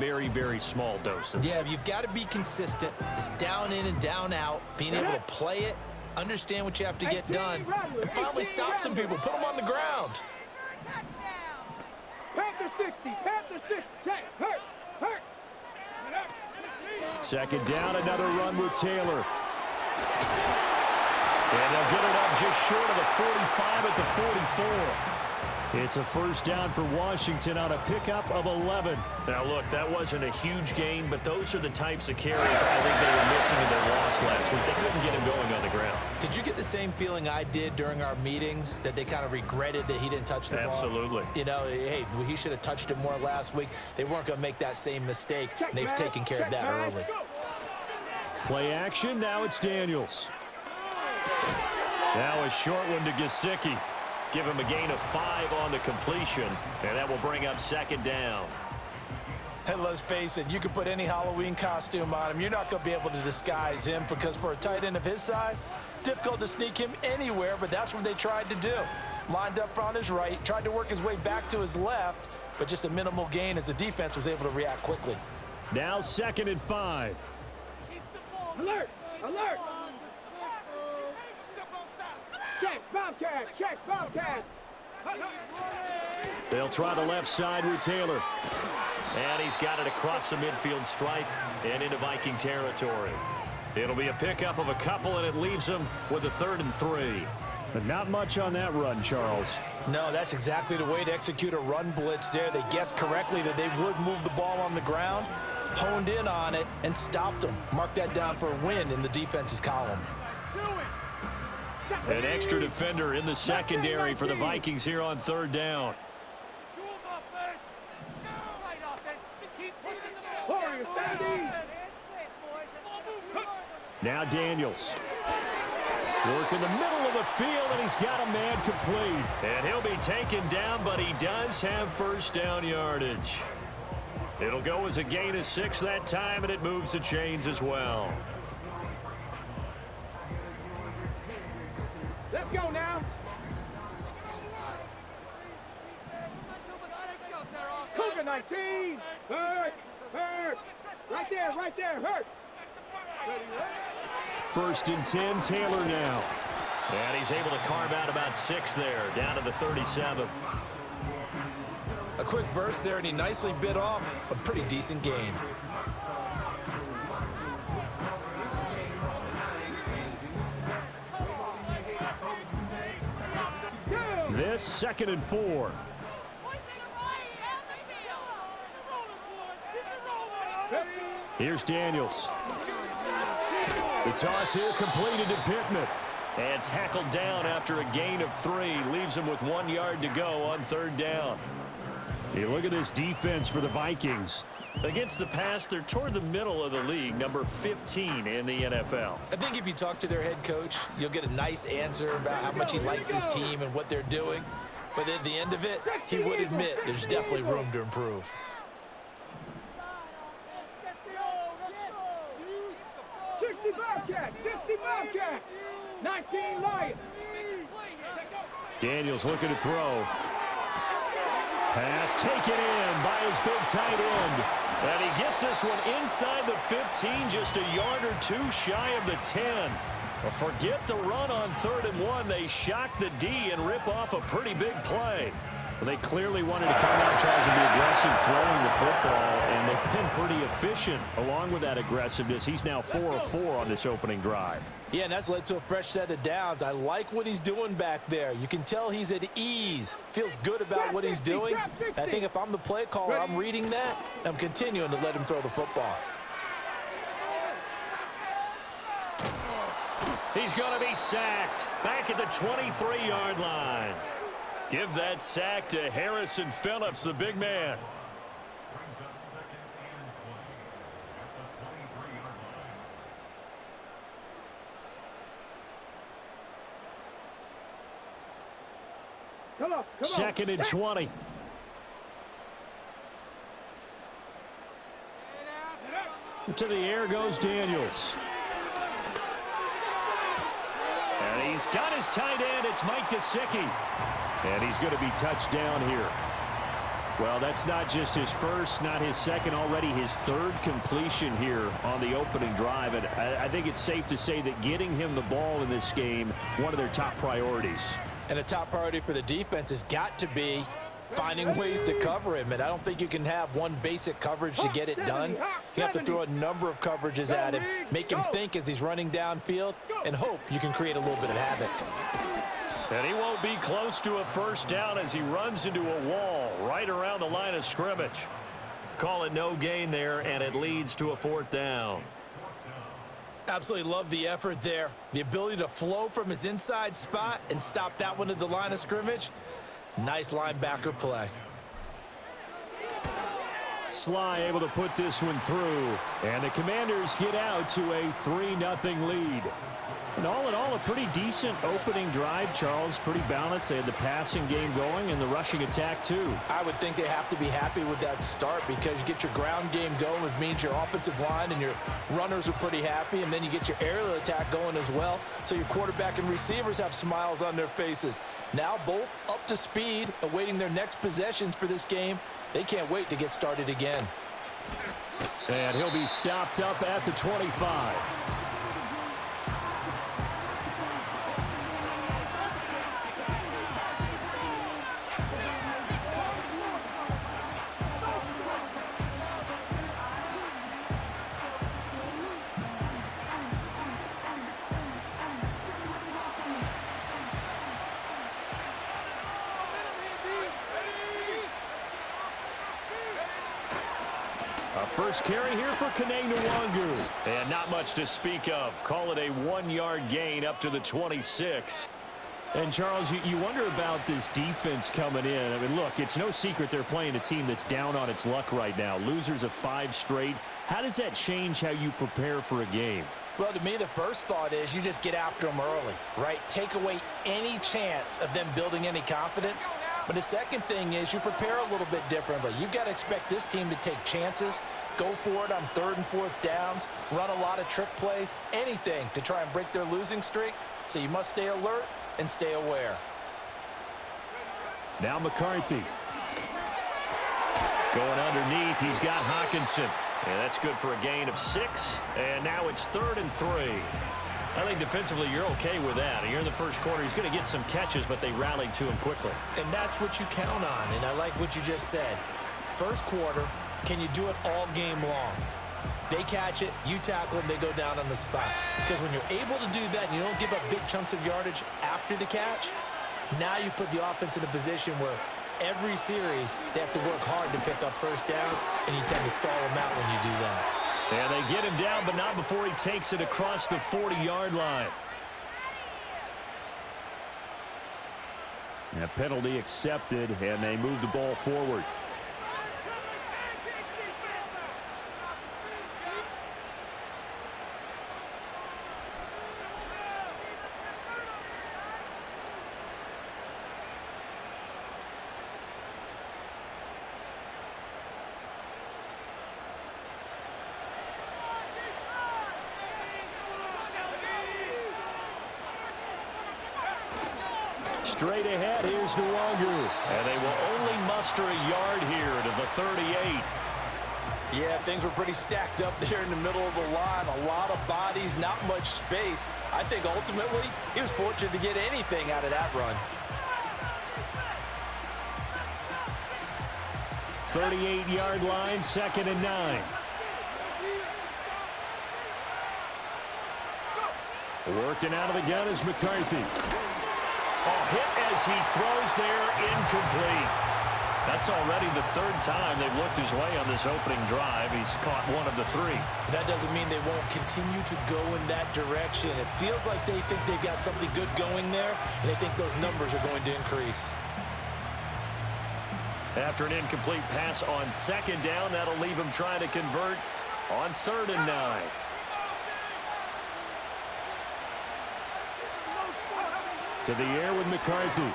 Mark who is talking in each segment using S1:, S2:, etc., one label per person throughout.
S1: very, very small doses.
S2: Yeah, you've got to be consistent. It's down in and down out, being able to play it, understand what you have to get done, and finally stop some people, put them on the ground.
S3: Panther 60, Panther 60, check, hurt.
S4: Second down, another run with Taylor.
S1: And they'll get it up just short of the 45 at the 44.
S4: It's a first down for Washington on a pickup of 11.
S1: Now, look, that wasn't a huge gain, but those are the types of carries I think they were missing in their loss last week. They couldn't get him going on the ground.
S2: Did you get the same feeling I did during our meetings, that they kind of regretted that he didn't touch the ball?
S1: Absolutely.
S2: You know, hey, he should have touched it more last week. They weren't going to make that same mistake, and they've taken care of that early.
S4: Play action, now it's Daniels.
S1: Now a short one to Gesicki. Give him a gain of 5 on the completion, and that will bring up second down.
S2: And let's face it, you can put any Halloween costume on him. You're not going to be able to disguise him, because for a tight end of his size, difficult to sneak him anywhere, but that's what they tried to do. Lined up on his right, tried to work his way back to his left, but just a minimal gain as the defense was able to react quickly.
S4: Now 2nd and 5.
S3: Alert, alert. Check, Bobcat.
S4: They'll try the left side with Taylor.
S1: And he's got it across the midfield stripe and into Viking territory. It'll be a pickup of a couple, and it leaves them with a 3rd and 3.
S4: But not much on that run, Charles.
S2: No, that's exactly the way to execute a run blitz there. They guessed correctly that they would move the ball on the ground, honed in on it, and stopped them. Mark that down for a win in the defense's column.
S1: An extra defender in the secondary for the Vikings here on 3rd down.
S4: Now Daniels. Work in the middle of the field, and he's got a man complete.
S1: And he'll be taken down, but he does have first down yardage. It'll go as a gain of 6 that time, and it moves the chains as well.
S3: Let's go now. Cougar 19. Hurt. Right there, hurt.
S4: 1st and 10, Taylor now.
S1: And he's able to carve out about 6 there, down to the 37.
S2: A quick burst there, and he nicely bit off a pretty decent gain.
S4: This 2nd and 4. Here's Daniels. The toss here completed to Pittman.
S1: And tackled down after a gain of 3. Leaves him with 1 yard to go on 3rd down.
S4: Hey, look at this defense for the Vikings.
S1: Against the pass, they're toward the middle of the league, number 15 in the NFL.
S2: I think if you talk to their head coach, you'll get a nice answer about how much he likes his team and what they're doing. But at the end of it, he would admit there's definitely room to improve.
S3: Bobcat, 60 Bobcat, 19 Lions.
S4: Daniels looking to throw. Pass taken in by his big tight end.
S1: And he gets this one inside the 15, just a yard or 2 shy of the 10. But forget the run on 3rd and 1. They shock the D and rip off a pretty big play.
S4: Well, they clearly wanted to come out, Charles, and be aggressive throwing the football, and they've been pretty efficient along with that aggressiveness. He's now 4 of 4 on this opening drive.
S2: Yeah, and that's led to a fresh set of downs. I like what he's doing back there. You can tell he's at ease. Feels good about what he's doing. I think if I'm the play caller, I'm reading that, and I'm continuing to let him throw the football.
S1: He's going to be sacked back at the 23-yard line. Give that sack to Harrison Phillips, the big man.
S3: Come on.
S4: 2nd and 20. To the air goes Daniels.
S1: And he's got his tight end. It's Mike Gesicki.
S4: And he's going to be touched down here. Well, that's not just his first, not his second, already his third completion here on the opening drive. And I think it's safe to say that getting him the ball in this game, one of their top priorities.
S2: And a top priority for the defense has got to be finding ways to cover him. And I don't think you can have one basic coverage to get it done. You have to throw a number of coverages at him, make him think as he's running downfield, and hope you can create a little bit of havoc.
S1: And he won't be close to a first down as he runs into a wall right around the line of scrimmage. Call it no gain there, and it leads to a fourth down.
S2: Absolutely love the effort there. The ability to flow from his inside spot and stop that one at the line of scrimmage. Nice linebacker play.
S4: Sly able to put this one through. And the Commanders get out to a 3-0 lead. And all in all, a pretty decent opening drive, Charles. Pretty balanced. They had the passing game going and the rushing attack, too.
S2: I would think they have to be happy with that start because you get your ground game going, which means your offensive line and your runners are pretty happy, and then you get your aerial attack going as well. So your quarterback and receivers have smiles on their faces. Now both up to speed, awaiting their next possessions for this game. They can't wait to get started again.
S4: And he'll be stopped up at the 25. First carry here for Kane-Nwangu.
S1: And not much to speak of. Call it a 1-yard gain up to the 26.
S4: And, Charles, you wonder about this defense coming in. I mean, look, it's no secret they're playing a team that's down on its luck right now. Losers of 5 straight. How does that change how you prepare for a game?
S2: Well, to me, the first thought is you just get after them early, right? Take away any chance of them building any confidence. But the second thing is you prepare a little bit differently. You've got to expect this team to take chances, go for it on 3rd and 4th downs, run a lot of trick plays, anything to try and break their losing streak. So you must stay alert and stay aware.
S4: Now McCarthy.
S1: Going underneath, he's got Hawkinson. And that's good for a gain of 6. And now it's 3rd and 3. I think defensively you're okay with that. You're in the first quarter. He's going to get some catches, but they rallied to him quickly.
S2: And that's what you count on. And I like what you just said. First quarter, can you do it all game long? They catch it, you tackle them, they go down on the spot. Because when you're able to do that and you don't give up big chunks of yardage after the catch, now you put the offense in a position where every series they have to work hard to pick up first downs, and you tend to stall them out when you do that.
S1: And they get him down, but not before he takes it across the 40-yard line.
S4: A penalty accepted, and they move the ball forward. Straight ahead, here's Nwangu.
S1: And they will only muster a yard here to the 38.
S2: Yeah, things were pretty stacked up there in the middle of the line. A lot of bodies, not much space. I think ultimately he was fortunate to get anything out of that run.
S4: 38-yard line, 2nd and 9. Working out of the gun is McCarthy.
S1: A hit as he throws there, incomplete. That's already the 3rd time they've looked his way on this opening drive. He's caught 1 of the 3.
S2: That doesn't mean they won't continue to go in that direction. It feels like they think they've got something good going there, and they think those numbers are going to increase.
S1: After an incomplete pass on 2nd down, that'll leave him trying to convert on 3rd and 9.
S4: To the air with McCarthy.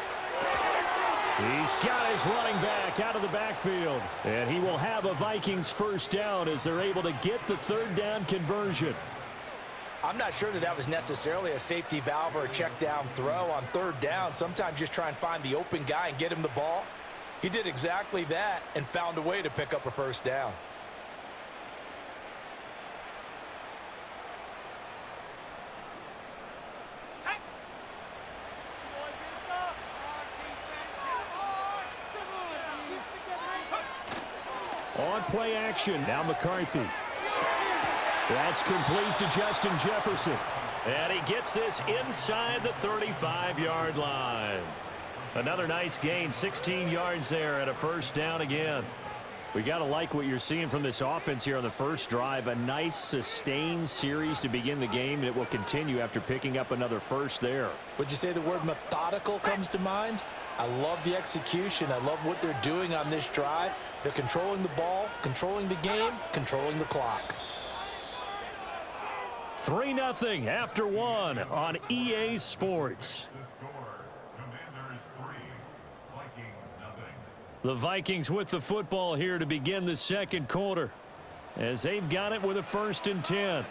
S4: He's got his running back out of the backfield. And he will have a Vikings first down as they're able to get the 3rd down conversion.
S2: I'm not sure that was necessarily a safety valve or a check down throw on 3rd down. Sometimes just try and find the open guy and get him the ball. He did exactly that and found a way to pick up a first down.
S4: On play action, now McCarthy. That's complete to Justin Jefferson.
S1: And he gets this inside the 35-yard line. Another nice gain, 16 yards there and a first down again.
S4: We got to like what you're seeing from this offense here on the first drive. A nice sustained series to begin the game, and it will continue after picking up another first there.
S2: Would you say the word methodical comes to mind? I love the execution. I love what they're doing on this drive. They're controlling the ball, controlling the game, controlling the clock.
S1: 3-0 after one on EA Sports. The Vikings with the football here to begin the second quarter, as they've got it with a 1st and 10.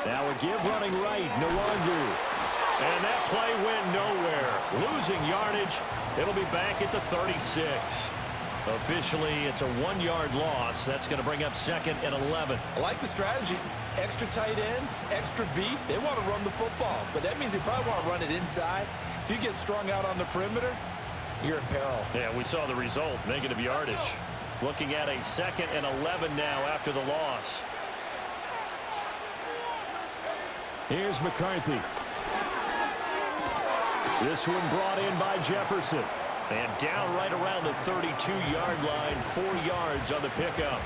S4: Now a give running right, Nwangu.
S1: And that play went nowhere. Losing yardage. It'll be back at the 36. Officially, it's a 1-yard loss. That's going to bring up 2nd and 11.
S2: I like the strategy. Extra tight ends, extra beef. They want to run the football, but that means they probably want to run it inside. If you get strung out on the perimeter, you're in peril.
S1: Yeah, we saw the result, negative yardage. Looking at a 2nd and 11 now after the loss.
S4: Here's McCarthy. This one brought in by Jefferson.
S1: And down right around the 32-yard line, 4 yards on the pickup.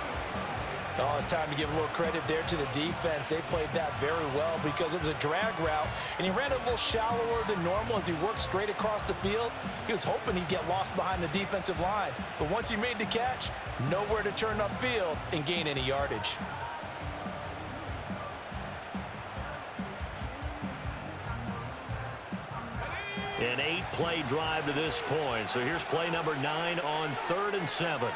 S2: Oh, it's time to give a little credit there to the defense. They played that very well because it was a drag route, and he ran a little shallower than normal as he worked straight across the field. He was hoping he'd get lost behind the defensive line. But once he made the catch, nowhere to turn upfield and gain any yardage.
S1: An 8-play drive to this point. So here's play number 9 on 3rd and 7.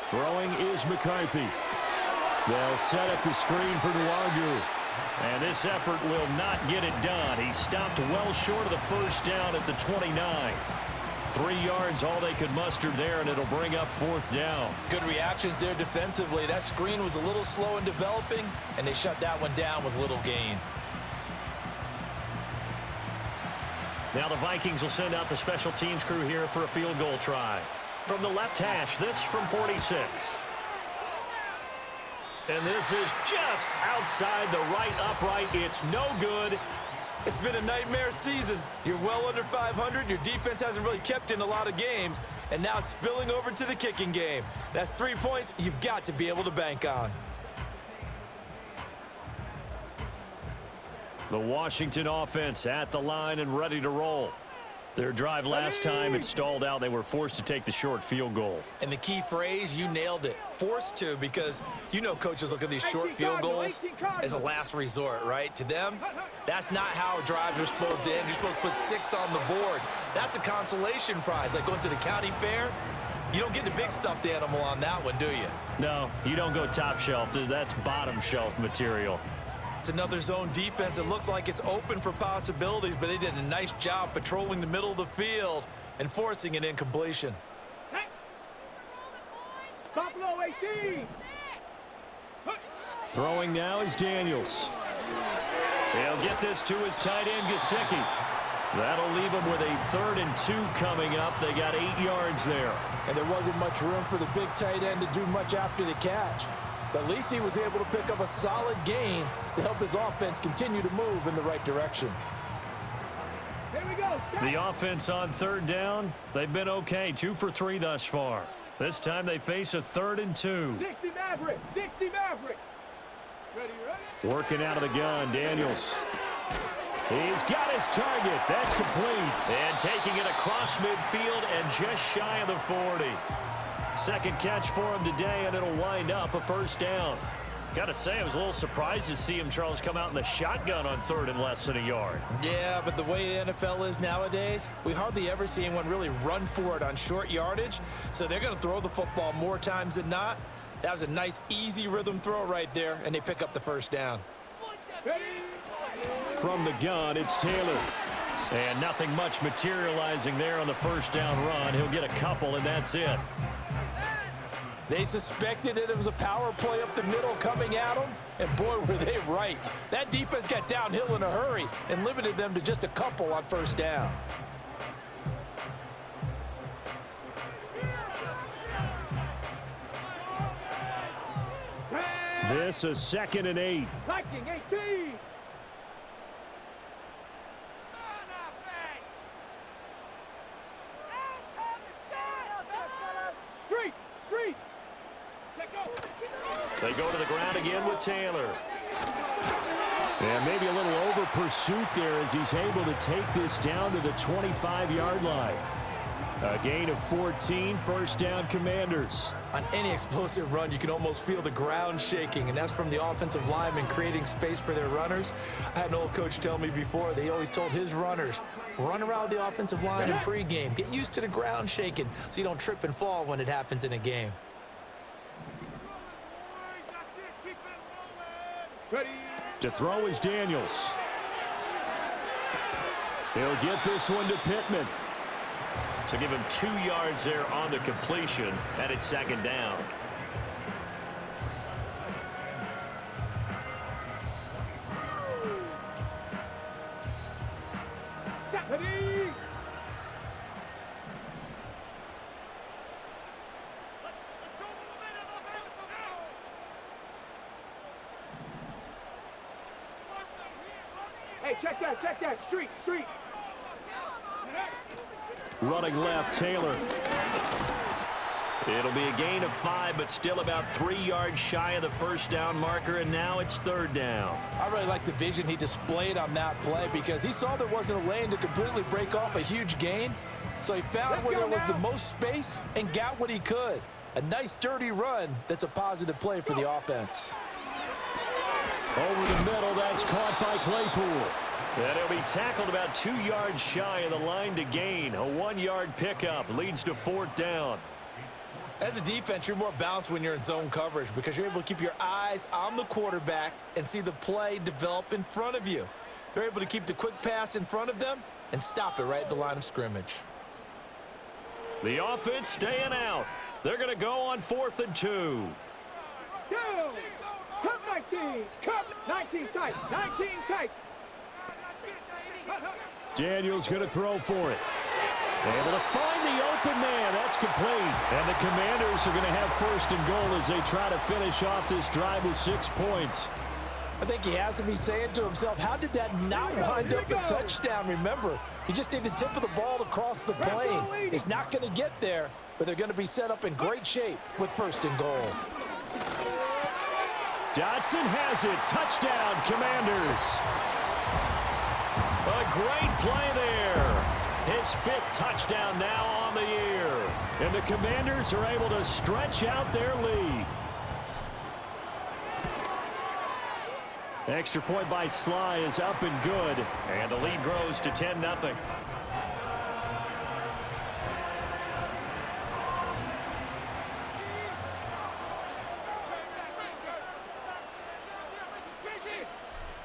S4: Throwing is McCarthy. They'll set up the screen for Nwangu.
S1: And this effort will not get it done. He stopped well short of the first down at the 29. 3 yards all they could muster there, and it'll bring up 4th down.
S2: Good reactions there defensively. That screen was a little slow in developing, and they shut that one down with little gain.
S1: Now the Vikings will send out the special teams crew here for a field goal try. From the left hash, this from 46. And this is just outside the right upright. It's no good.
S2: It's been a nightmare season. You're well under 500. Your defense hasn't really kept in a lot of games. And now it's spilling over to the kicking game. That's 3 points you've got to be able to bank on.
S1: The Washington offense at the line and ready to roll. Their drive last time, it stalled out. They were forced to take the short field goal.
S2: And the key phrase, you nailed it. Forced to, because you know coaches look at these short field goals as a last resort, right? To them, that's not how drives are supposed to end. You're supposed to put 6 on the board. That's a consolation prize, like going to the county fair. You don't get the big stuffed animal on that one, do you?
S1: No, you don't go top shelf. That's bottom shelf material.
S2: It's another zone defense. It looks like it's open for possibilities, but they did a nice job patrolling the middle of the field and forcing an incompletion.
S3: Hey. Buffalo 18.
S4: Throwing now is Daniels.
S1: He'll get this to his tight end, Gesicki. That'll leave him with a 3rd and 2 coming up. They got 8 yards there.
S2: And there wasn't much room for the big tight end to do much after the catch. But at least he was able to pick up a solid gain to help his offense continue to move in the right direction.
S3: Here we go.
S1: The offense on 3rd down, they've been okay. 2 for 3 thus far. This time they face a 3rd and 2.
S3: 60 Maverick. 60 Maverick. Ready, ready?
S4: Working out of the gun, Daniels. He's got his target. That's complete.
S1: And taking it across midfield and just shy of the 40. Second catch for him today, and it'll wind up a first down. Got to say, I was a little surprised to see him, Charles, come out in the shotgun on third and less than a yard.
S2: Yeah, but the way the NFL is nowadays, we hardly ever see anyone really run for it on short yardage. So they're going to throw the football more times than not. That was a nice, easy rhythm throw right there, and they pick up the first down.
S4: From the gun, it's Taylor.
S1: And nothing much materializing there on the first down run. He'll get a couple, and that's it.
S2: They suspected it was a power play up the middle coming at them, and boy, were they right. That defense got downhill in a hurry and limited them to just a couple on first down.
S4: This is 2nd and 8.
S3: Viking 18. Street.
S1: They go to the ground again with Taylor.
S4: And maybe a little over pursuit there as he's able to take this down to the 25-yard line. A gain of 14, first down Commanders.
S2: On any explosive run, you can almost feel the ground shaking, and that's from the offensive linemen creating space for their runners. I had an old coach tell me before, they always told his runners, run around the offensive line in pregame. Get used to the ground shaking so you don't trip and fall when it happens in a game.
S3: Ready.
S4: To throw is Daniels. He'll get this one to Pittman.
S1: So give him 2 yards there on the completion, and it's second down.
S3: Ready. Hey, check that. Street.
S4: Running left, Taylor.
S1: It'll be a gain of 5, but still about 3 yards shy of the first down marker, and now it's third down.
S2: I really like the vision he displayed on that play because he saw there wasn't a lane to completely break off a huge gain. So he found where there was the most space and got what he could. A nice, dirty run that's a positive play for the offense.
S4: Over the middle, that's caught by Claypool.
S1: And he'll be tackled about 2 yards shy of the line to gain. A 1-yard pickup leads to fourth down.
S2: As a defense, you're more balanced when you're in zone coverage because you're able to keep your eyes on the quarterback and see the play develop in front of you. They're able to keep the quick pass in front of them and stop it right at the line of scrimmage.
S1: The offense staying out. They're going to go on 4th and 2.
S3: Go. Cut 19. Cut 19 tight. 19 tight.
S4: Daniels going to throw for it. Able to find the open man. That's complete. And the Commanders are going to have first and goal as they try to finish off this drive with 6 points.
S2: I think he has to be saying to himself, how did that not wind up a touchdown? Remember, you just need the tip of the ball to cross the plane. It's not going to get there, but they're going to be set up in great shape with first and goal.
S4: Dotson has it. Touchdown, Commanders.
S1: A great play there. His 5th touchdown now on the year.
S4: And the Commanders are able to stretch out their lead. Extra point by Sly is up and good.
S1: And the lead grows to 10-0.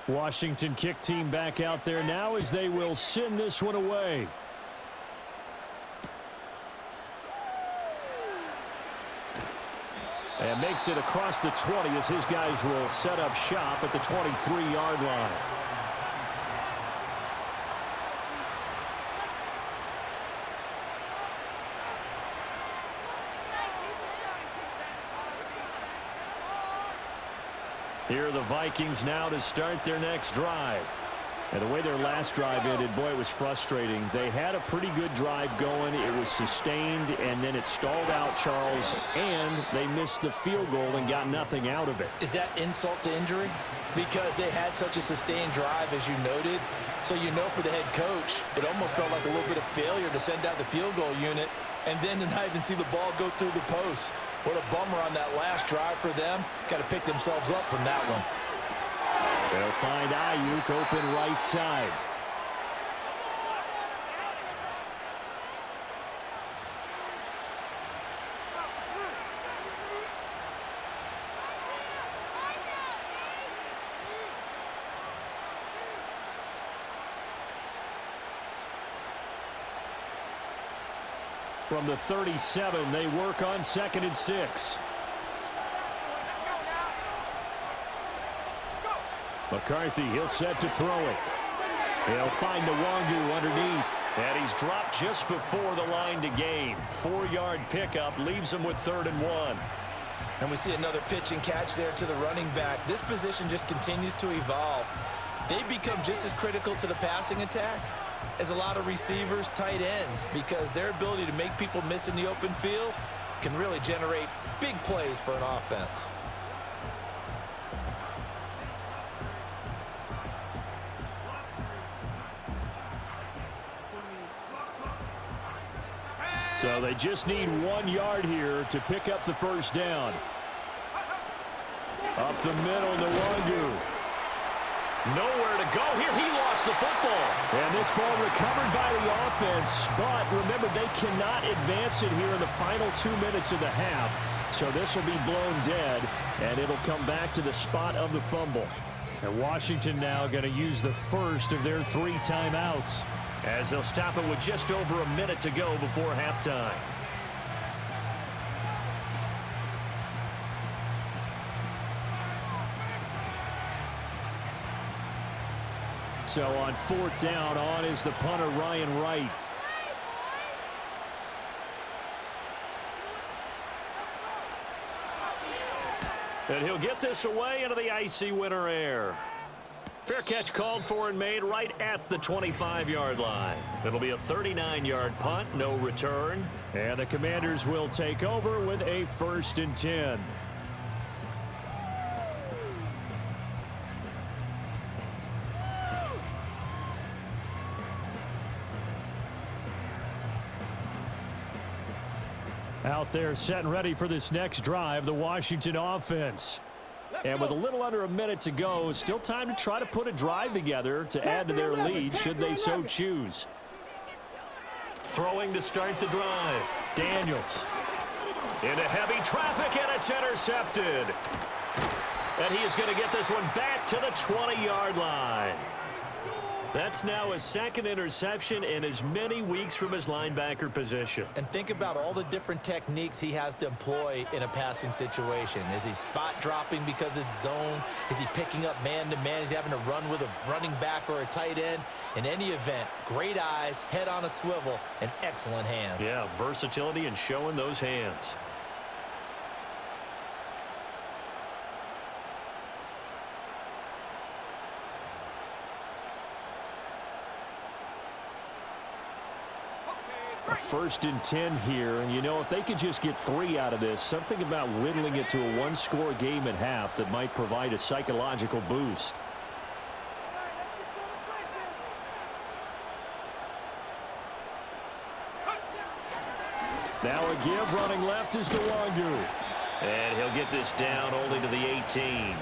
S4: Washington kick team back out there now as they will send this one away. And makes it across the 20 as his guys will set up shop at the 23-yard line. Here are the Vikings now to start their next drive. And the way their last drive ended, boy, it was frustrating. They had a pretty good drive going. It was sustained, and then it stalled out, Charles, and they missed the field goal and got nothing out of it.
S2: Is that insult to injury? Because they had such a sustained drive, as you noted. So you know for the head coach, it almost felt like a little bit of failure to send out the field goal unit and then to not even see the ball go through the post. What a bummer on that last drive for them. Got to pick themselves up from that one.
S4: They'll find Ayuk open right side. From the 37, they work on 2nd and 6. McCarthy, he'll set to throw it. He'll find Nwangu underneath.
S1: And he's dropped just before the line to gain. 4-yard pickup leaves him with 3rd and 1.
S2: And we see another pitch and catch there to the running back. This position just continues to evolve. They become just as critical to the passing attack as a lot of receivers, tight ends, because their ability to make people miss in the open field can really generate big plays for an offense.
S4: So they just need 1 yard here to pick up the first down. Up the middle, Nwangu.
S1: Nowhere to go here. He lost the football.
S4: And this ball recovered by the offense, but remember, they cannot advance it here in the final 2 minutes of the half. So this will be blown dead, and it'll come back to the spot of the fumble. And Washington now going to use the first of their 3 timeouts,
S1: as they'll stop it with just over a minute to go before halftime.
S4: So on 4th down, on is the punter, Ryan Wright.
S1: And he'll get this away into the icy winter air. Fair catch called for and made right at the 25-yard line. It'll be a 39-yard punt, no return.
S4: And the Commanders will take over with a 1st and 10. Out there set and ready for this next drive, the Washington offense. And with a little under a minute to go, still time to try to put a drive together to add to their lead should they so choose.
S1: Throwing to start the drive. Daniels. Into heavy traffic, and it's intercepted. And he is going to get this one back to the 20-yard line. That's now his 2nd interception in as many weeks from his linebacker position.
S2: And think about all the different techniques he has to employ in a passing situation. Is he spot dropping because it's zone? Is he picking up man-to-man? Is he having to run with a running back or a tight end? In any event, great eyes, head on a swivel, and excellent hands.
S1: Yeah, versatility and showing those hands.
S4: A 1st and 10 here, and you know, if they could just get 3 out of this, something about whittling it to a 1-score game at half that might provide a psychological boost. Now a give, running left is Nwangu.
S1: And he'll get this down only to the 18.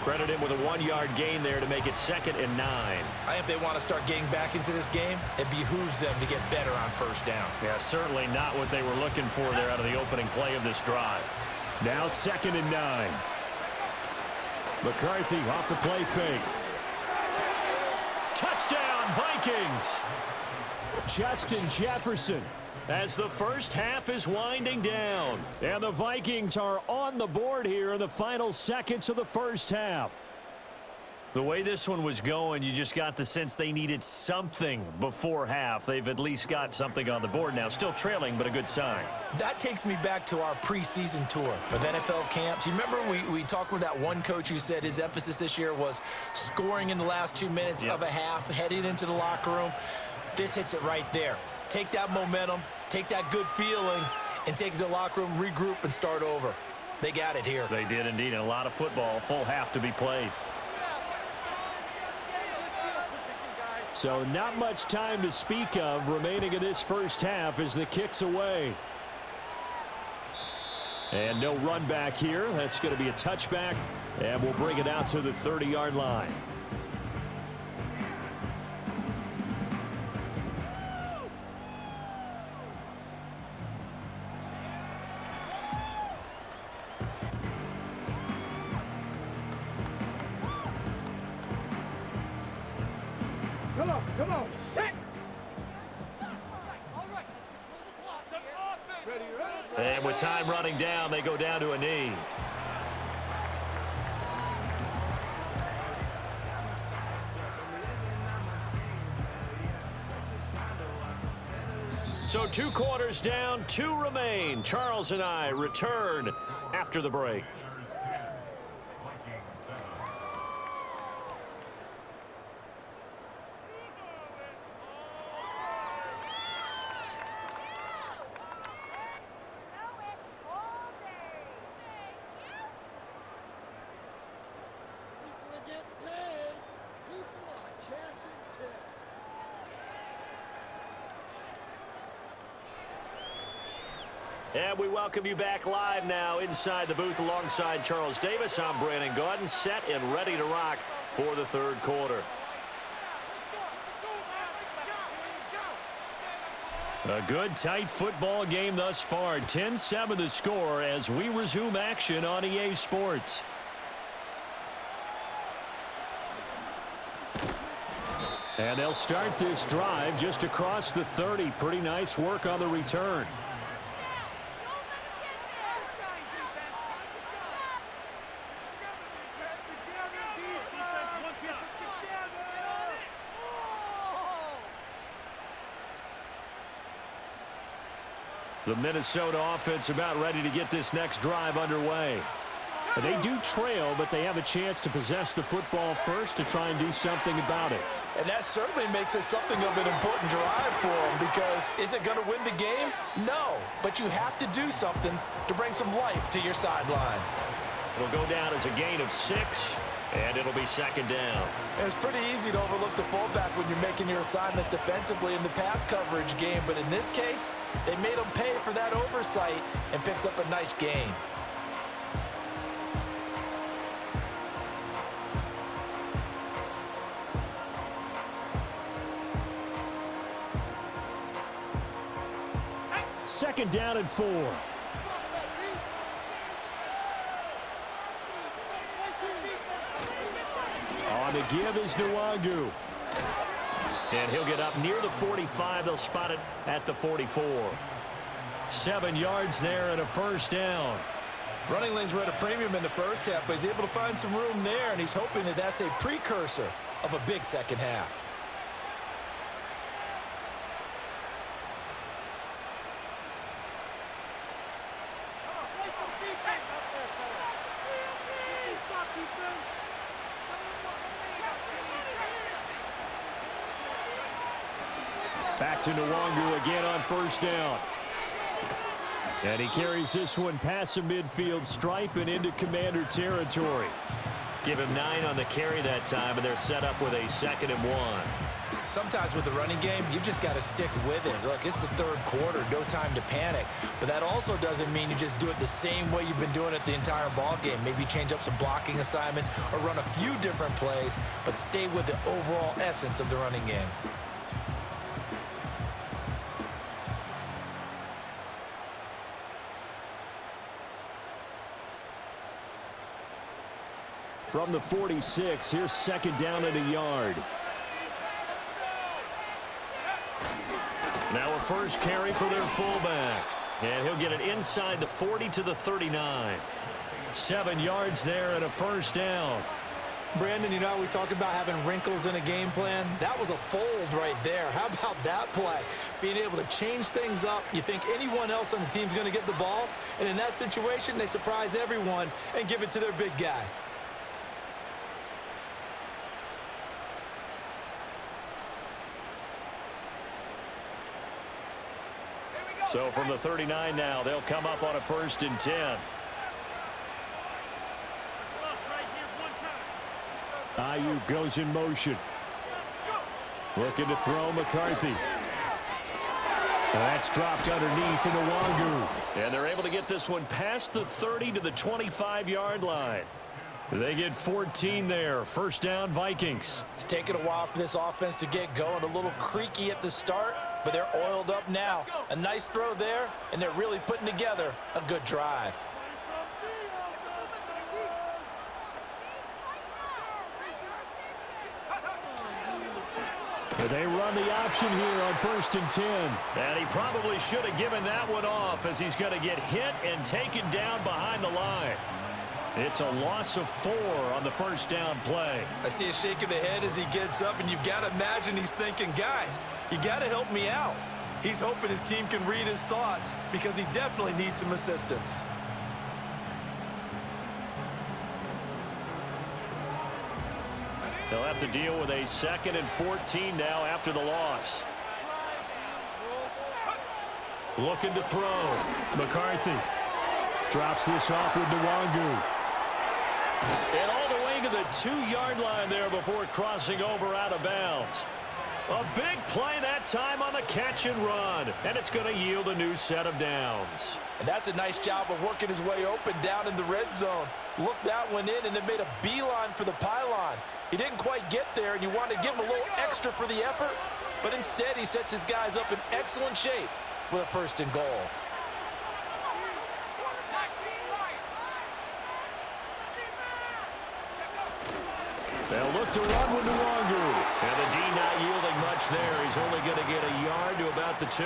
S1: Credit him with a 1-yard gain there to make it 2nd and 9.
S2: I think if they want to start getting back into this game, it behooves them to get better on 1st down.
S1: Yeah, certainly not what they were looking for there out of the opening play of this drive.
S4: Now 2nd and 9. McCarthy off the play fake.
S1: Touchdown, Vikings!
S4: Justin Jefferson.
S1: As the first half is winding down.
S4: And the Vikings are on the board here in the final seconds of the first half.
S1: The way this one was going, you just got the sense they needed something before half. They've at least got something on the board now. Still trailing, but a good sign.
S2: That takes me back to our preseason tour of NFL camps. You remember we talked with that one coach who said his emphasis this year was scoring in the last 2 minutes of a half, heading into the locker room. This hits it right there. Take that momentum, take that good feeling, and take it to the locker room, regroup, and start over. They got it here.
S1: They did indeed, and a lot of football, full half to be played.
S4: So not much time to speak of remaining in this first half as the kick's away. And no run back here. That's going to be a touchback, and we'll bring it out to the 30-yard line.
S3: Come on, set.
S1: And with time running down, they go down to a knee. So 2 quarters down, 2 remain. Charles and I return after the break. And we welcome you back live now inside the booth alongside Charles Davis. I'm Brandon Gaudin, set and ready to rock for the third quarter. A good, tight football game thus far. 10-7 the score as we resume action on EA Sports. And they'll start this drive just across the 30. Pretty nice work on the return. The Minnesota offense about ready to get this next drive underway. And they do trail, but they have a chance to possess the football first to try and do something about it.
S2: And that certainly makes it something of an important drive for them, because is it going to win the game? No, but you have to do something to bring some life to your sideline.
S1: It'll go down as a gain of 6, and it'll be second down.
S2: And it's pretty easy to overlook the fullback when you're making your assignments defensively in the pass coverage game, but in this case, they made them pay for that oversight and picks up a nice gain.
S4: Second down and 4. On the give is Nwangu.
S1: And he'll get up near the 45. They'll spot it at the 44. 7 yards there and a first down.
S2: Running lanes were at a premium in the first half, but he's able to find some room there, and he's hoping that that's a precursor of a big second half.
S4: Back to Nwangu again on first down. And he carries this one past the midfield stripe and into Commander territory.
S1: Give him 9 on the carry that time, and they're set up with a 2nd and 1.
S2: Sometimes with the running game, you've just got to stick with it. Look, it's the third quarter, no time to panic. But that also doesn't mean you just do it the same way you've been doing it the entire ball game. Maybe change up some blocking assignments or run a few different plays, but stay with the overall essence of the running game.
S4: From the 46, here's second down and a yard.
S1: Now a first carry for their fullback. And he'll get it inside the 40 to the 39. 7 yards there and a first down.
S2: Brandon, you know how we talk about having wrinkles in a game plan? That was a fold right there. How about that play? Being able to change things up. You think anyone else on the team's going to get the ball, and in that situation, they surprise everyone and give it to their big guy.
S1: So from the 39 now, they'll come up on a 1st and 10.
S4: Ayuk goes in motion. Looking to throw McCarthy. That's dropped underneath to Nwangu.
S1: And they're able to get this one past the 30 to the 25-yard line. They get 14 there. 1st down, Vikings.
S2: It's taken a while for this offense to get going. A little creaky at the start, but they're oiled up now. A nice throw there, and they're really putting together a good drive.
S4: They run the option here on 1st and 10.
S1: And he probably should have given that one off, as he's going to get hit and taken down behind the line. It's a loss of 4 on the 1st down play.
S2: I see a shake of the head as he gets up, and you've got to imagine he's thinking, guys, you got to help me out. He's hoping his team can read his thoughts because he definitely needs some assistance.
S1: They'll have to deal with a 2nd and 14 now after the loss.
S4: Looking to throw. McCarthy drops this off with Nwangu.
S1: And all the way to the 2-yard line there before crossing over out of bounds. A big play that time on the catch and run. And it's going to yield a new set of downs.
S2: And that's a nice job of working his way open down in the red zone. Looked that one in, and then made a beeline for the pylon. He didn't quite get there, and you wanted to give him a little extra for the effort. But instead, he sets his guys up in excellent shape with a 1st and goal.
S4: They'll look to run with Nwangu.
S1: And the D not yielding much there. He's only going to get a yard to about the 2.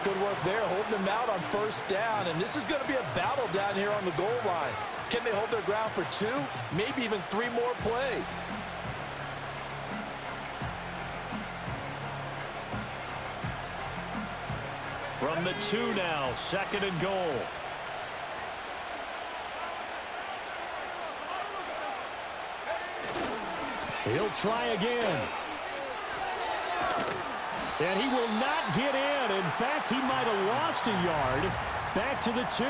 S2: Good work there, holding them out on 1st down. And this is going to be a battle down here on the goal line. Can they hold their ground for 2, maybe even 3 more plays?
S1: From the 2 now, 2nd and goal.
S4: He'll try again. And he will not get in. In fact, he might have lost a yard. Back to the 2.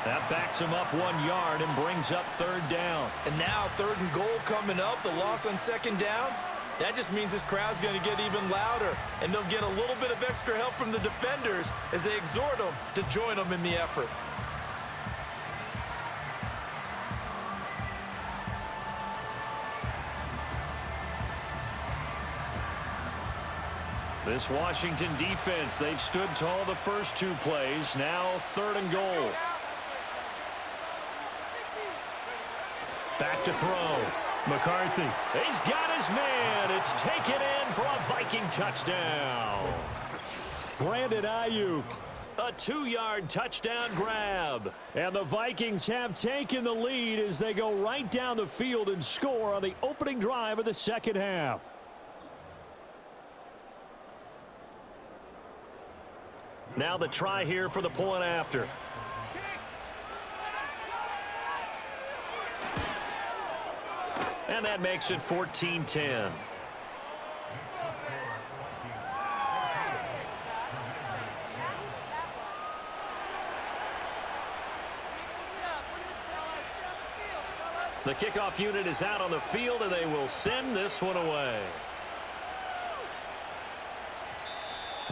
S1: That backs him up 1 yard and brings up 3rd down.
S2: And now 3rd and goal coming up, the loss on 2nd down. That just means this crowd's going to get even louder, and they'll get a little bit of extra help from the defenders as they exhort them to join them in the effort.
S1: This Washington defense, they've stood tall the first 2 plays. Now 3rd and goal. Back to throw. McCarthy. He's got his man. It's taken in for a Viking touchdown.
S4: Brandon Ayuk.
S1: A 2-yard touchdown grab.
S4: And the Vikings have taken the lead as they go right down the field and score on the opening drive of the 2nd half.
S1: Now the try here for the point after. And that makes it 14-10. The kickoff unit is out on the field, and they will send this one away.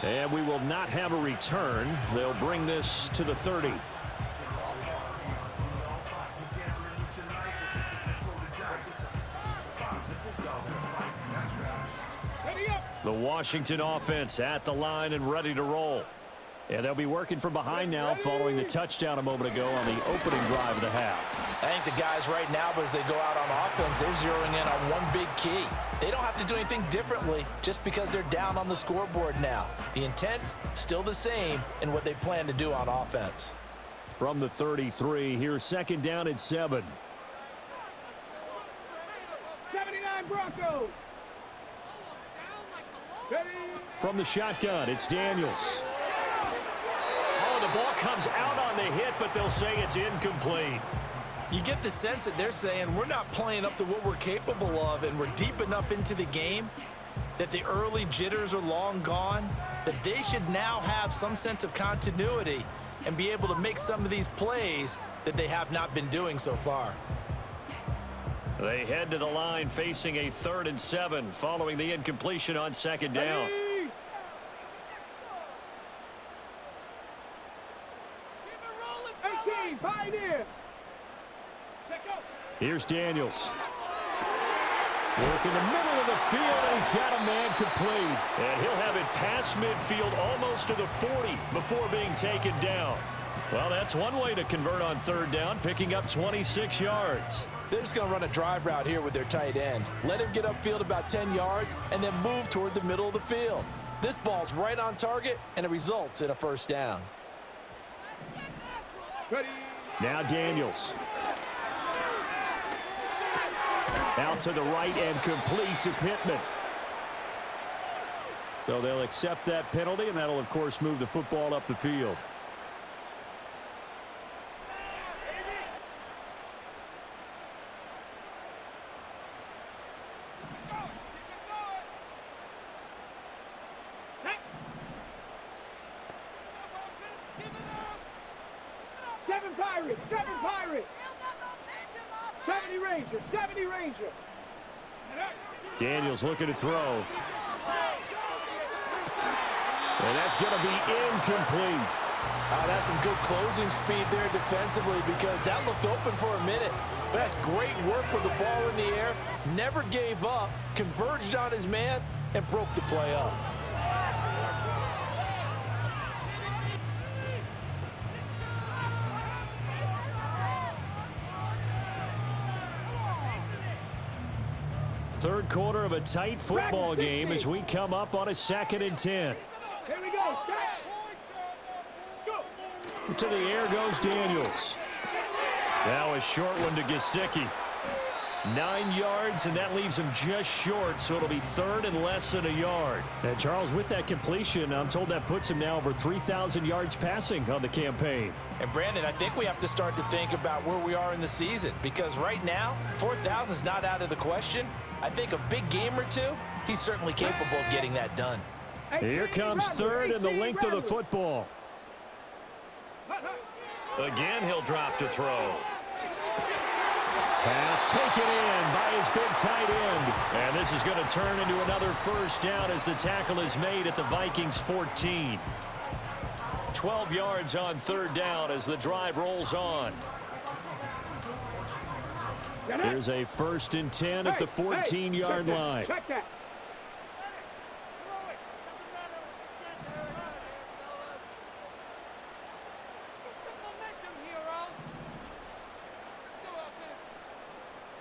S4: And we will not have a return. They'll bring this to the 30. The Washington offense at the line and ready to roll. And they'll be working from behind now following the touchdown a moment ago on the opening drive of the half.
S2: I think the guys right now, as they go out on offense, they're zeroing in on one big key. They don't have to do anything differently just because they're down on the scoreboard now. The intent, still the same in what they plan to do on offense.
S4: From the 33, here's 2nd down and 7.
S3: Broncos. Ready?
S4: From the shotgun, it's Daniels.
S1: Oh, the ball comes out on the hit, but they'll say it's incomplete.
S2: You get the sense that they're saying we're not playing up to what we're capable of, and we're deep enough into the game that the early jitters are long gone, that they should now have some sense of continuity and be able to make some of these plays that they have not been doing so far.
S1: They head to the line facing a 3rd and 7 following the incompletion on 2nd down.
S3: Ready? 18, Pioneer.
S4: Here's Daniels. Work in the middle of the field, and he's got a man complete.
S1: And he'll have it past midfield almost to the 40 before being taken down. Well, that's one way to convert on 3rd down, picking up 26 yards.
S2: They're just going to run a drive route here with their tight end. Let him get upfield about 10 yards and then move toward the middle of the field. This ball's right on target, and it results in a 1st down.
S3: Ready?
S4: Now Daniels. Out to the right and complete to Pittman. So they'll accept that penalty, and that'll, of course, move the football up the field.
S3: Seven Pirates. 70 Ranger. 70 Ranger.
S4: Daniels looking to throw. And that's going to be incomplete.
S2: That's some good closing speed there defensively, because that looked open for a minute. But that's great work with the ball in the air. Never gave up, converged on his man, and broke the play up.
S4: Third quarter of a tight football game as we come up on a 2nd and 10.
S3: Here we go. Set. Go.
S4: To the air goes Daniels.
S1: Now a short one to Gesicki. 9 yards, and that leaves him just short, so it'll be 3rd and less than a yard.
S4: And Charles, with that completion, I'm told that puts him now over 3,000 yards passing on the campaign.
S2: And Brandon, I think we have to start to think about where we are in the season, because right now, 4,000 is not out of the question. I think a big game or two, he's certainly capable of getting that done.
S4: Here comes 3rd and the length of the football.
S1: Again, he'll drop to throw.
S4: Pass taken in by his big tight end.
S1: And this is going to turn into another 1st down as the tackle is made at the Vikings 14. 12 yards on 3rd down as the drive rolls on.
S4: Here's a 1st and 10 at the 14-yard line.
S3: Check that.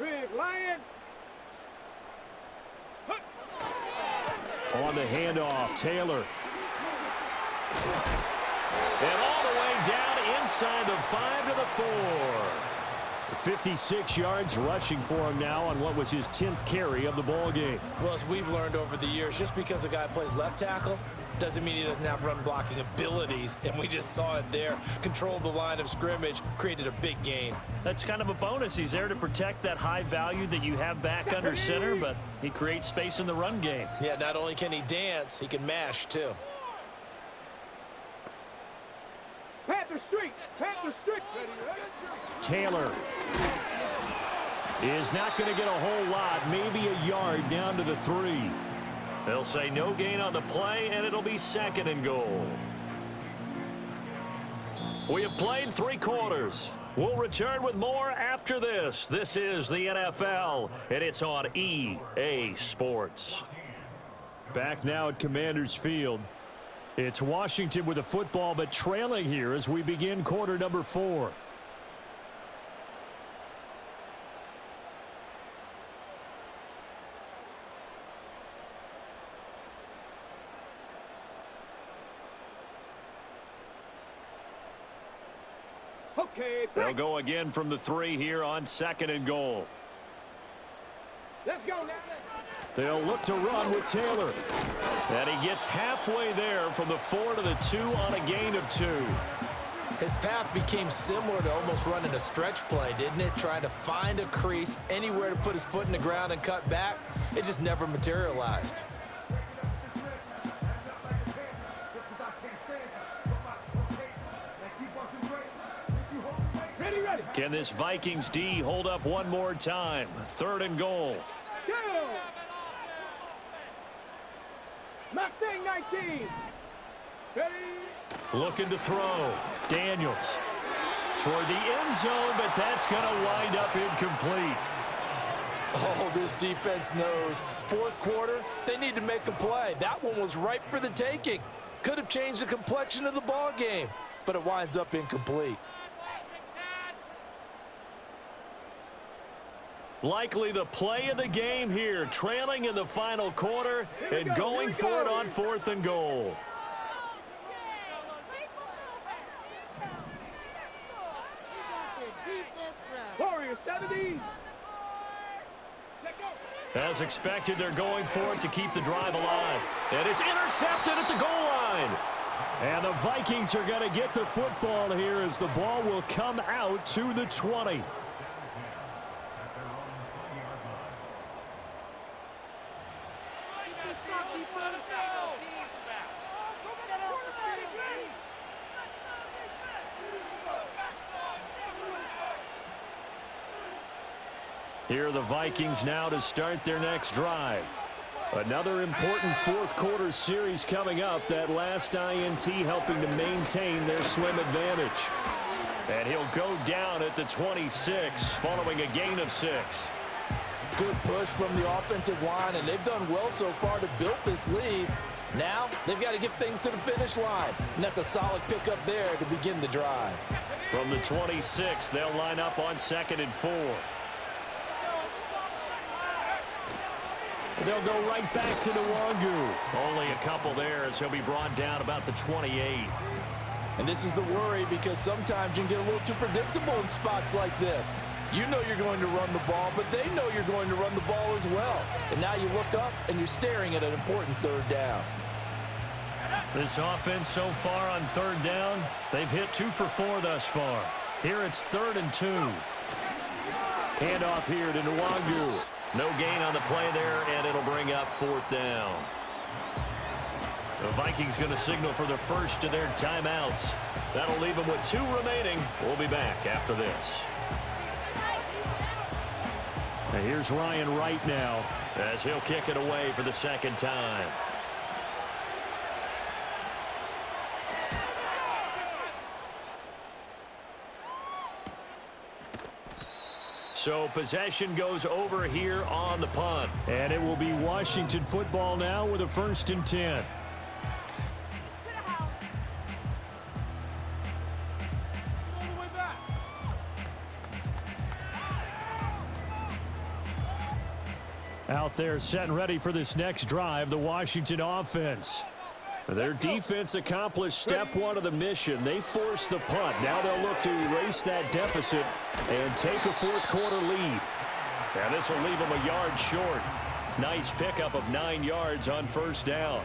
S3: Big Lion.
S4: On the handoff, Taylor.
S1: And all the way down inside the 5 to the 4.
S4: 56 yards rushing for him now on what was his 10th carry of the ball game.
S2: Well, as we've learned over the years, just because a guy plays left tackle doesn't mean he doesn't have run blocking abilities, and we just saw it there. Controlled the line of scrimmage, created a big gain.
S1: That's kind of a bonus. He's there to protect that high value that you have back under center, but he creates space in the run game.
S2: Yeah, not only can he dance, he can mash too.
S3: Panther Street. Panther Street.
S4: Taylor is not going to get a whole lot, maybe a yard down to the 3.
S1: They'll say no gain on the play, and it'll be 2nd and goal. We have played 3 quarters. We'll return with more after this. This is the NFL, and it's on EA Sports.
S4: Back now at Commanders Field. It's Washington with the football, but trailing here as we begin quarter number 4.
S3: Okay,
S1: They'll go again from the 3 here on 2nd and goal.
S3: Let's go now.
S4: They'll look to run with Taylor.
S1: And he gets halfway there from the 4 to the 2 on a gain of 2.
S2: His path became similar to almost running a stretch play, didn't it? Trying to find a crease, anywhere to put his foot in the ground and cut back. It just never materialized.
S3: Ready, ready.
S1: Can this Vikings D hold up one more time? 3rd and goal.
S3: Go. Mustang 19. Ready.
S1: Looking to throw. Daniels toward the end zone, but that's going to wind up incomplete.
S2: Oh, this defense knows. 4th quarter, they need to make a play. That one was ripe for the taking. Could have changed the complexion of the ball game, but it winds up incomplete.
S1: Likely the play of the game here, trailing in the final quarter and going for it on 4th and goal.
S3: Warriors 70.
S1: As expected, they're going for it to keep the drive alive. And it's intercepted at the goal line.
S4: And the Vikings are going to get the football here as the ball will come out to the 20.
S1: Here are the Vikings now to start their next drive.
S4: Another important 4th quarter series coming up. That last INT helping to maintain their slim advantage.
S1: And he'll go down at the 26 following a gain of 6.
S2: Good push from the offensive line, and they've done well so far to build this lead. Now they've got to get things to the finish line, and that's a solid pickup there to begin the drive.
S1: From the 26, they'll line up on 2nd and 4.
S4: They'll go right back to Nwangu.
S1: Only a couple there as he'll be brought down about the 28.
S2: And this is the worry because sometimes you can get a little too predictable in spots like this. You know you're going to run the ball, but they know you're going to run the ball as well. And now you look up and you're staring at an important 3rd down.
S1: This offense so far on 3rd down, they've hit 2 for 4 thus far. Here it's 3rd and 2.
S4: Handoff here to Nwangu.
S1: No gain on the play there, and it'll bring up 4th down. The Vikings going to signal for the first of their timeouts. That'll leave them with 2 remaining. We'll be back after this.
S4: And here's Ryan Wright now
S1: as he'll kick it away for the 2nd time. So possession goes over here on the punt.
S4: And it will be Washington football now with a 1st and 10. Out there set and ready for this next drive, the Washington offense. Their defense accomplished step 1 of the mission. They forced the punt. Now they'll look to erase that deficit and take a 4th quarter lead.
S1: And this will leave them a yard short. Nice pickup of 9 yards on 1st down.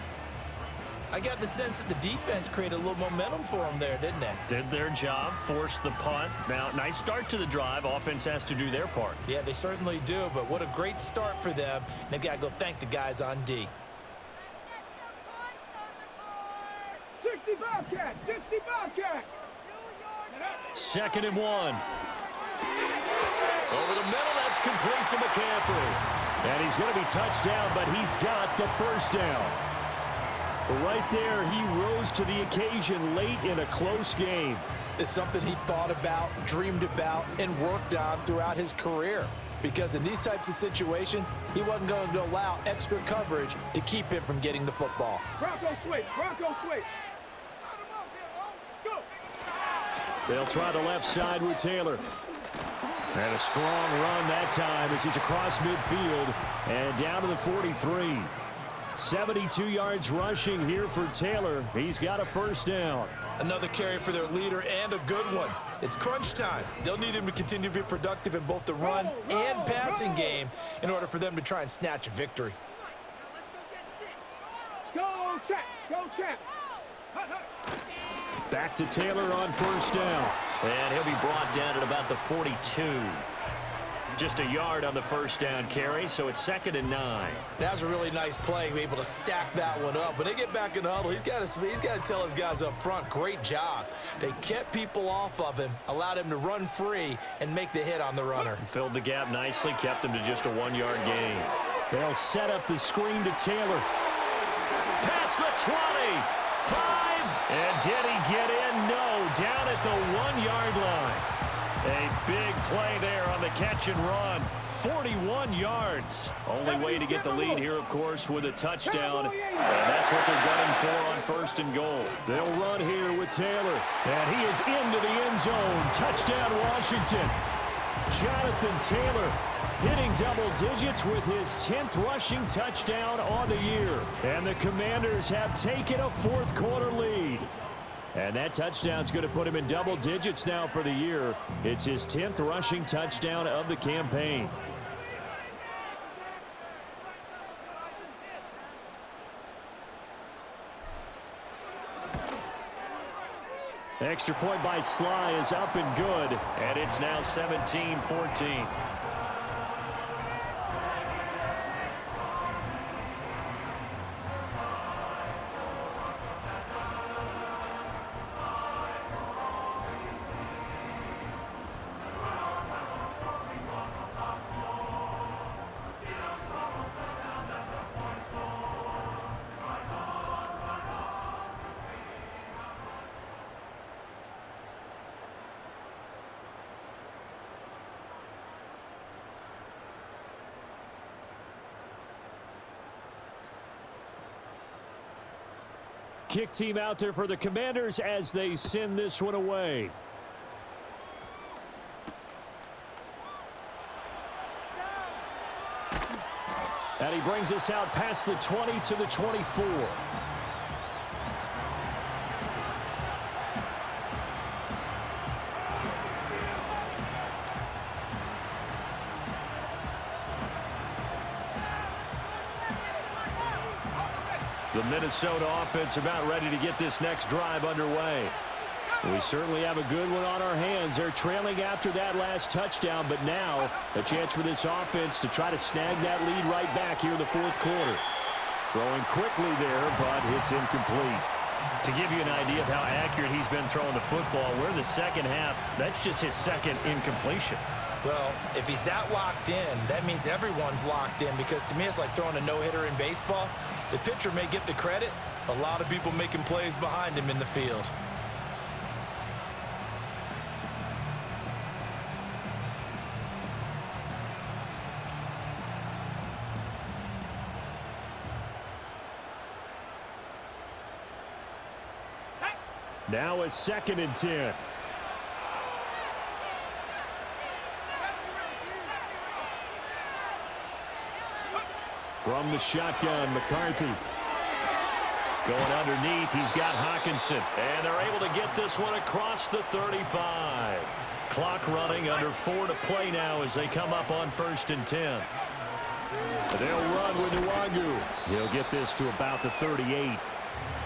S2: I got the sense that the defense created a little momentum for them there, didn't they?
S1: Did their job, forced the punt. Now, nice start to the drive. Offense has to do their part.
S2: Yeah, they certainly do, but what a great start for them. They've got to go thank the guys on D.
S3: 60 Bobcat, 60 Bobcat.
S1: 2nd and 1. Over the middle, that's complete to McCaffrey.
S4: And he's going to be touched down, but he's got the 1st down. Right there, he rose to the occasion late in a close game.
S2: It's something he thought about, dreamed about, and worked on throughout his career. Because in these types of situations, he wasn't going to allow extra coverage to keep him from getting the football.
S3: Bronco switch, Bronco switch. Go.
S4: They'll try the left side with Taylor. And a strong run that time as he's across midfield and down to the 43. 72 yards rushing here for Taylor. He's got a 1st down.
S2: Another carry for their leader and a good one. It's crunch time. They'll need him to continue to be productive in both the run and passing game in order for them to try and snatch a victory.
S3: Go, check. Go, check.
S4: Back to Taylor on first down.
S1: And he'll be brought down at about the 42. Just a yard on the first down carry, so it's 2nd and 9.
S2: That's a really nice play, able to stack that one up. When they get back in the huddle, he's got to tell his guys up front, great job. They kept people off of him, allowed him to run free, and make the hit on the runner.
S1: Filled the gap nicely, kept him to just a 1-yard gain.
S4: They'll set up the screen to Taylor.
S1: Past the 20. 5. And did he get in? No. Down at the 1-yard line. A big play there on the catch and run. 41 yards. Only way to get the lead here, of course, with a touchdown. And that's what they're gunning for on 1st and goal.
S4: They'll run here with Taylor. And he is into the end zone. Touchdown, Washington. Jonathan Taylor hitting double digits with his 10th rushing touchdown on the year. And the Commanders have taken a 4th quarter lead. And that touchdown's going to put him in double digits now for the year. It's his 10th rushing touchdown of the campaign. Extra point by Sly is up and good.
S1: And it's now 17-14.
S4: Kick team out there for the Commanders as they send this one away. And he brings us out past the 20 to the 24.
S1: The Minnesota offense about ready to get this next drive underway.
S4: We certainly have a good one on our hands. They're trailing after that last touchdown, but now a chance for this offense to try to snag that lead right back here in the 4th quarter. Throwing quickly there, but it's incomplete.
S1: To give you an idea of how accurate he's been throwing the football, we're in the second half. That's just his 2nd incompletion.
S2: Well, if he's that locked in, that means everyone's locked in, because to me it's like throwing a no-hitter in baseball. The pitcher may get the credit, a lot of people making plays behind him in the field.
S4: Now a 2nd and 10. From the shotgun, McCarthy.
S1: Going underneath, he's got Hawkinson. And they're able to get this one across the 35. Clock running, under 4 to play now as they come up on 1st and 10.
S4: They'll run with Nwangu. He'll get this to about the 38.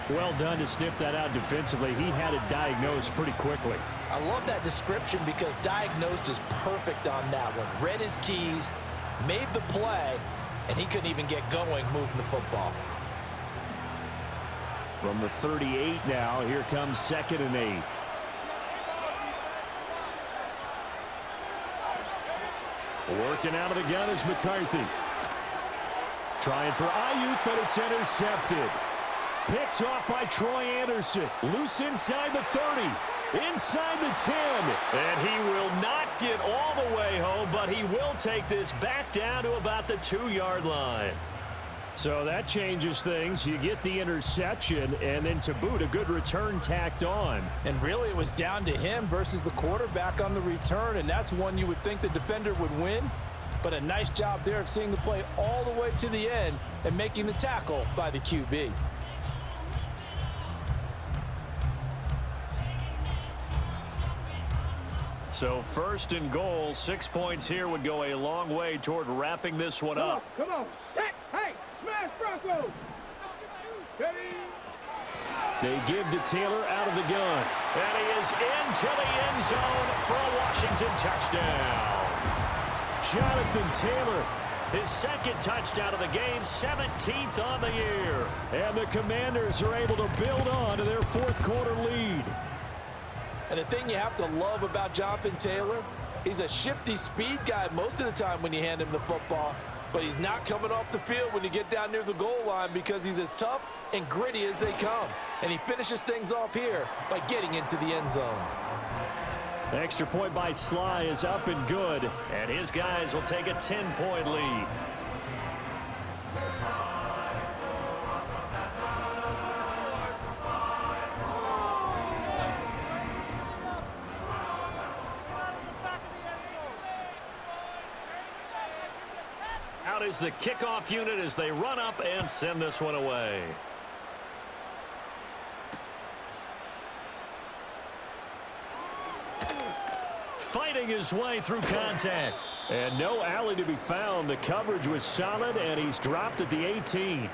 S4: Well done to sniff that out defensively. He had it diagnosed pretty quickly.
S2: I love that description because diagnosed is perfect on that one. Read his keys, made the play, and he couldn't even get going moving the football.
S4: From the 38 now, here comes 2nd and 8. Working out of the gun is McCarthy. Trying for Ayuk, but it's intercepted. Picked off by Troy Anderson. Loose inside the 30. Inside the 10.
S1: And he will not get all the way home, but he will take this back down to about the 2-yard line.
S4: So that changes things. You get the interception, and then to boot, a good return tacked on.
S2: And really, it was down to him versus the quarterback on the return, and that's one you would think the defender would win. But a nice job there of seeing the play all the way to the end and making the tackle by the QB.
S1: So first and goal, 6 points here would go a long way toward wrapping this one up.
S3: Come on, set, hey, smash Bronco. Ready?
S4: They give to Taylor out of the gun.
S1: And he is into the end zone for a Washington touchdown.
S4: Jonathan Taylor.
S1: His second touchdown of the game, 17th on the year.
S4: And the Commanders are able to build on to their fourth quarter lead.
S2: And the thing you have to love about Jonathan Taylor, he's a shifty speed guy most of the time when you hand him the football, but he's not coming off the field when you get down near the goal line because he's as tough and gritty as they come. And he finishes things off here by getting into the end zone.
S4: The extra point by Sly is up and good.
S1: And his guys will take a 10-point lead. Out is the kickoff unit as they run up and send this one away. Fighting his way through contact.
S4: And no alley to be found. The coverage was solid, and he's dropped at the 18.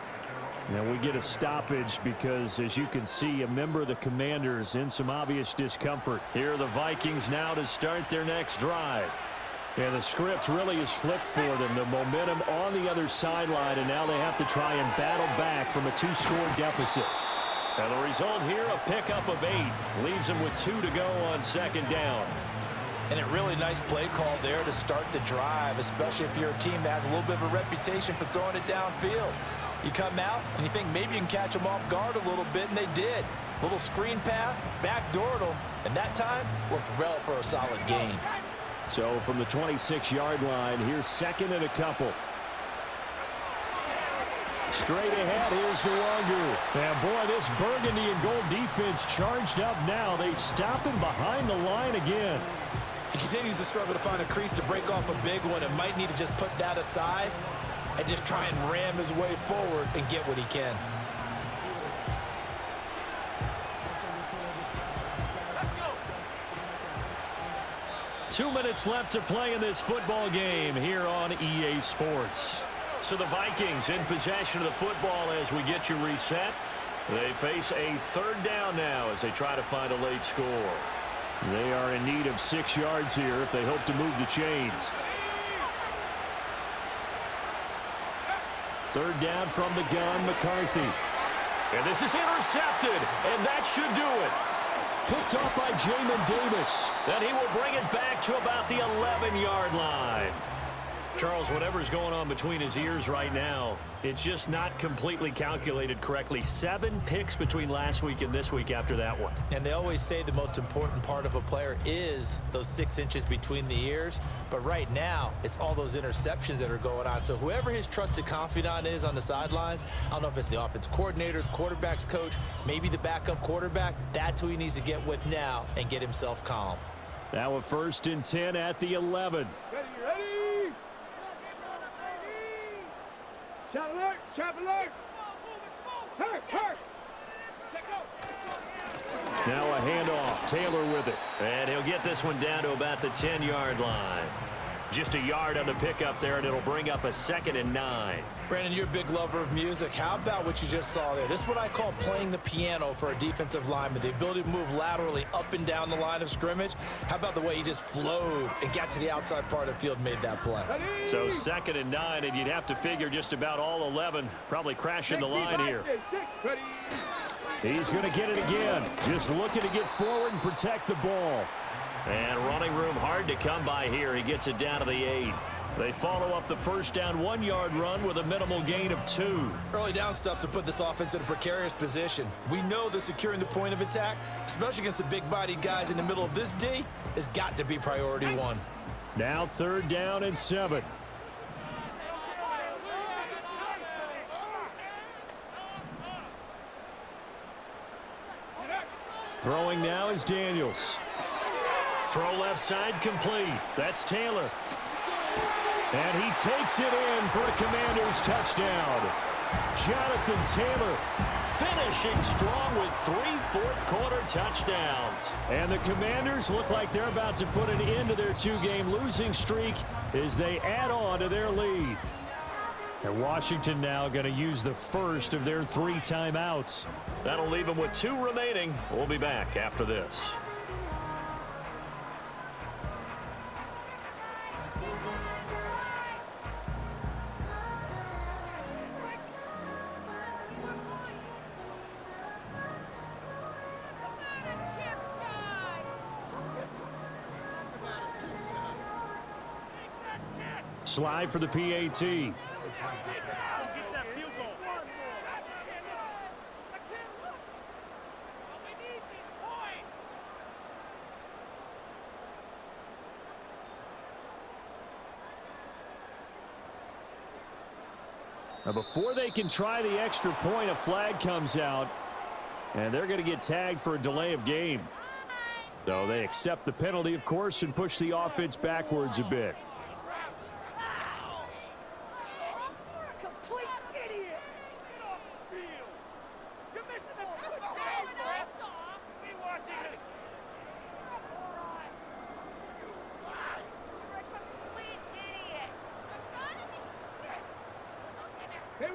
S4: Now we get a stoppage because, as you can see, a member of the Commanders in some obvious discomfort.
S1: Here are the Vikings now to start their next drive.
S4: And the script really is flipped for them. The momentum on the other sideline, and now they have to try and battle back from a two-score deficit.
S1: And the result here, a pickup of 8. Leaves them with 2 to go on second down.
S2: And a really nice play call there to start the drive, especially if you're a team that has a little bit of a reputation for throwing it downfield. You come out and you think maybe you can catch them off guard a little bit, and they did. Little screen pass, backdoored them, and that time worked well for a solid gain.
S4: So from the 26-yard line, here's second and a couple. Straight ahead, here's Nwangu. And boy, this burgundy and gold defense charged up now. They stop him behind the line again.
S2: He continues to struggle to find a crease to break off a big one and might need to just put that aside and just try and ram his way forward and get what he can.
S3: Let's go.
S1: 2 minutes left to play in this football game here on EA Sports. So the Vikings in possession of the football as we get you reset. They face a third down now as they try to find a late score.
S4: They are in need of 6 yards here if they hope to move the chains. Third down from the gun, McCarthy.
S1: And this is intercepted, and that should do it.
S4: Picked off by Jamin Davis.
S1: Then he will bring it back to about the 11-yard line. Charles, whatever's going on between his ears right now, it's just not completely calculated correctly. 7 picks between last week and this week after that one.
S2: And they always say the most important part of a player is those 6 inches between the ears. But right now, it's all those interceptions that are going on. So whoever his trusted confidant is on the sidelines, I don't know if it's the offense coordinator, the quarterback's coach, maybe the backup quarterback, that's who he needs to get with now and get himself calm.
S4: Now a 1st and 10 at the 11.
S3: Ready, ready. Shot alert, trap alert. Hurt, hurt. Let go.
S4: Now a handoff. Taylor with it.
S1: And he'll get this one down to about the 10-yard line. Just a yard on the pickup there, and it'll bring up a 2nd and 9.
S2: Brandon, you're a big lover of music. How about what you just saw there? This is what I call playing the piano for a defensive lineman. The ability to move laterally up and down the line of scrimmage. How about the way he just flowed and got to the outside part of the field and made that play?
S1: So 2nd and 9, and you'd have to figure just about all 11 probably crashing the line here.
S4: He's going to get it again. Just looking to get forward and protect the ball.
S1: And running room hard to come by here. He gets it down to the 8. They follow up the first down 1-yard run with a minimal gain of 2.
S2: Early down stuff to put this offense in a precarious position. We know that securing the point of attack, especially against the big-bodied guys in the middle of this D, has got to be priority 1.
S4: Now 3rd down and 7. Throwing now is Daniels.
S1: Throw left side complete. That's Taylor.
S4: And he takes it in for a Commander's touchdown. Jonathan Taylor
S1: finishing strong with 3 fourth-quarter touchdowns.
S4: And the Commanders look like they're about to put an end to their 2-game losing streak as they add on to their lead. And Washington now going to use the first of their 3 timeouts.
S1: That'll leave them with 2 remaining. We'll be back after this.
S4: Slide for the PAT. Now before they can try the extra point, a flag comes out, and they're going to get tagged for a delay of game. So they accept the penalty, of course, and push the offense backwards a bit.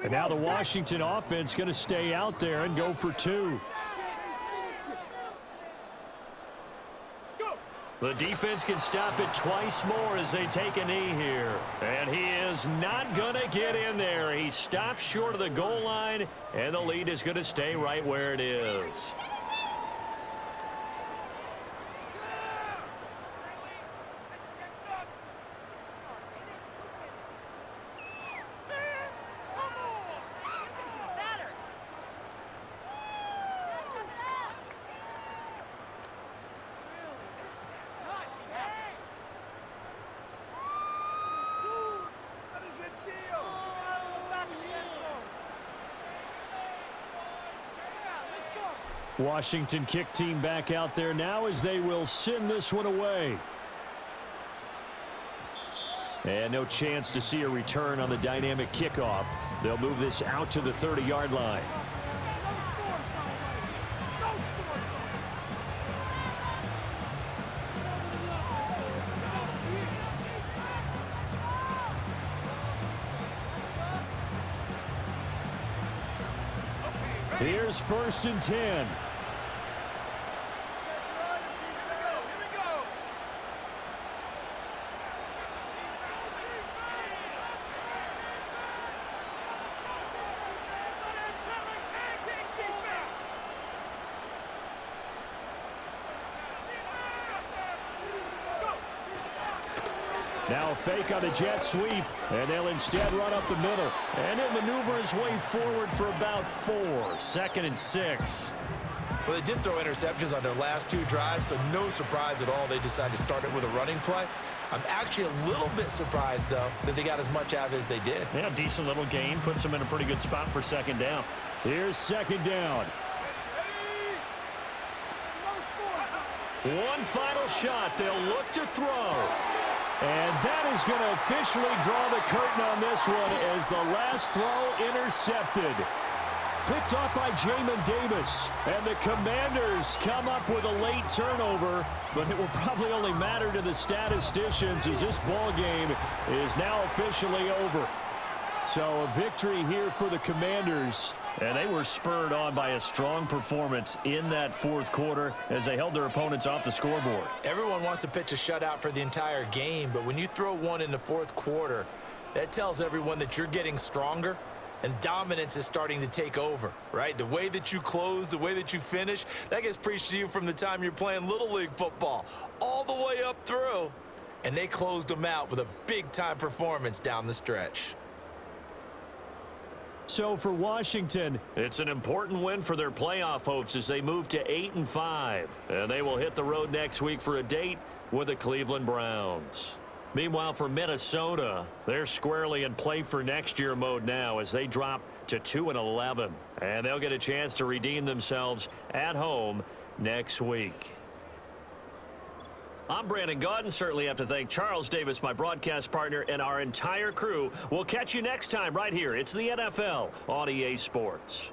S4: And now the Washington offense going to stay out there and go for 2.
S1: The defense can stop it twice more as they take a knee here. And he is not going to get in there. He stops short of the goal line, and the lead is going to stay right where it is.
S4: Washington kick team back out there now as they will send this one away. And no chance to see a return on the dynamic kickoff. They'll move this out to the 30-yard line. Here's 1st and 10. Now a fake on the jet sweep, and they'll instead run up the middle. And he'll maneuver his way forward for about 4. 2nd and 6.
S2: Well, they did throw interceptions on their last 2 drives, so no surprise at all they decided to start it with a running play. I'm actually a little bit surprised, though, that they got as much out of it as they did.
S1: Yeah, decent little gain. Puts them in a pretty good spot for 2nd down.
S4: Here's 2nd down.
S1: One final shot. They'll look to throw.
S4: And that is going to officially draw the curtain on this one as the last throw intercepted. Picked off by Jamin Davis. And the Commanders come up with a late turnover, but it will probably only matter to the statisticians as this ball game is now officially over. So a victory here for the Commanders.
S1: And they were spurred on by a strong performance in that 4th quarter as they held their opponents off the scoreboard.
S2: Everyone wants to pitch a shutout for the entire game, but when you throw one in the 4th quarter, that tells everyone that you're getting stronger and dominance is starting to take over, right? The way that you close, the way that you finish, that gets preached to you from the time you're playing Little League football all the way up through. And they closed them out with a big-time performance down the stretch.
S4: So for Washington,
S1: it's an important win for their playoff hopes as they move to 8-5. And they will hit the road next week for a date with the Cleveland Browns. Meanwhile, for Minnesota, they're squarely in play for next year mode now as they drop to 2-11. And they'll get a chance to redeem themselves at home next week. I'm Brandon Gaudin. Certainly have to thank Charles Davis, my broadcast partner, and our entire crew. We'll catch you next time right here. It's the NFL on EA Sports.